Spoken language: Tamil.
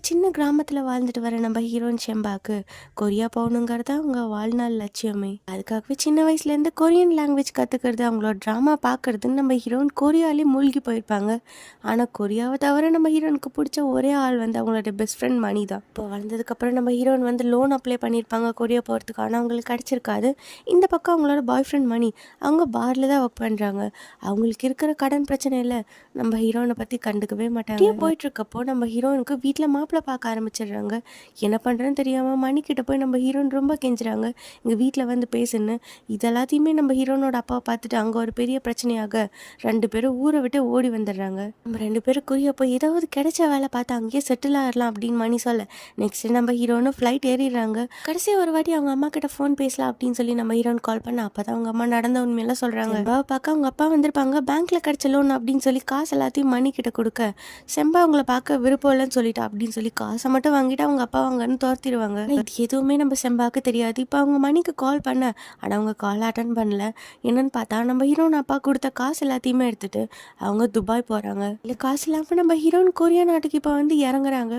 சின்ன கிராமத்தில் வாழ்ந்துட்டு வர நம்ம ஹீரோயின் ஷெம்பாக்கு கொரியா போகணுங்கிறது அவங்க வாழ்நாள் லட்சியமே. அதுக்காகவே சின்ன வயசுலேருந்து கொரியன் லாங்குவேஜ் கற்றுக்கிறது, அவங்களோட ட்ராமா பார்க்கறதுன்னு நம்ம ஹீரோயின் கொரியாலே மூழ்கி போயிருப்பாங்க. ஆனால் கொரியாவை தவிர நம்ம ஹீரோனுக்கு பிடிச்ச ஒரே ஆள் அவங்களோட பெஸ்ட் ஃப்ரெண்ட் மணி தான். இப்போ வளர்ந்ததுக்கப்புறம் நம்ம ஹீரோயின் லோன் அப்ளை பண்ணியிருப்பாங்க கொரியா போகிறதுக்கு. ஆனால் அவங்களுக்கு கிடச்சிருக்காது. இந்த பக்கம் அவங்களோட பாய் ஃப்ரெண்ட் மணி, அவங்க பாரில் தான் ஒர்க் பண்ணுறாங்க. அவங்களுக்கு இருக்கிற கடன் பிரச்சனையில் நம்ம ஹீரோயினை பற்றி கண்டுக்கவே மாட்டாங்க. போயிட்டுருக்கப்போ நம்ம ஹீரோயினுக்கு வீட்டில் மாப்பிள்ளை பார்க்க ஆரம்பிச்சிடுறாங்க. என்ன பண்ணுறேன்னு தெரியாமல் மணிக்கிட்ட போய் நம்ம ஹீரோயின் ரொம்ப கெஞ்சுறாங்க, எங்கள் வீட்டில் பேசுன்னு. இதெல்லாத்தையுமே நம்ம ஹீரோனோட அப்பாவை பார்த்துட்டு அங்கே ஒரு பெரிய பிரச்சனையாக 2 பேரும் ஊரை விட்டு ஓடி வந்துடுறாங்க. நம்ம 2 பேரும் கொரியா போய் ஏதாவது கிடைச்ச வேலை பார்த்து அங்கேயே செட்டில் ஆகிடலாம் அப்படின்னு மணி சொல்ல, நெக்ஸ்ட் நம்ம ஹீரோனும் ஃப்ளைட் ஏறிடுறாங்க. கடைசி ஒரு வாட்டி அவங்க அம்மா கிட்ட ஃபோன் பேசலாம் அப்படின்னு சொல்லி நம்ம ஹீரோன் கால் பண்ண, அப்போ தான் அவங்க அம்மா நடந்த உண்மையெல்லாம் சொல்கிறாங்க. அப்பாவை பார்க்க அவங்க அப்பா வந்திருப்பாங்க, பேங்க்கில் கிடைச்ச லோன் அப்படின்னு சொல்லி காசு எல்லாத்தையும் மணி கிட்ட கொடுக்க, செம்பா அவங்கள பார்க்க விருப்பம் இல்லைன்னு சொல்லிட்டா அப்படின்னு சொல்லி காசை மட்டும் வாங்கிட்டு அவங்க அப்பா வாங்கன்னு துரத்திடுவாங்க. இது எதுவுமே நம்ம செம்பாவுக்கு தெரியாது. இப்போ அவங்க மணிக்கு கால் பண்ண, ஆனால் அவங்க கால் அட்டன் பண்ணல. என்னன்னு பார்த்தா நம்ம ஹீரோன் அப்பா கொடுத்த காசு எல்லாத்தையுமே எடுத்துட்டு அவங்க துபாய் போகிறாங்க. இல்லை காசு இல்லாமல் நம்ம ஹீரோன் கொரியா நாட்டுக்கு இப்போ இறங்குறாங்க.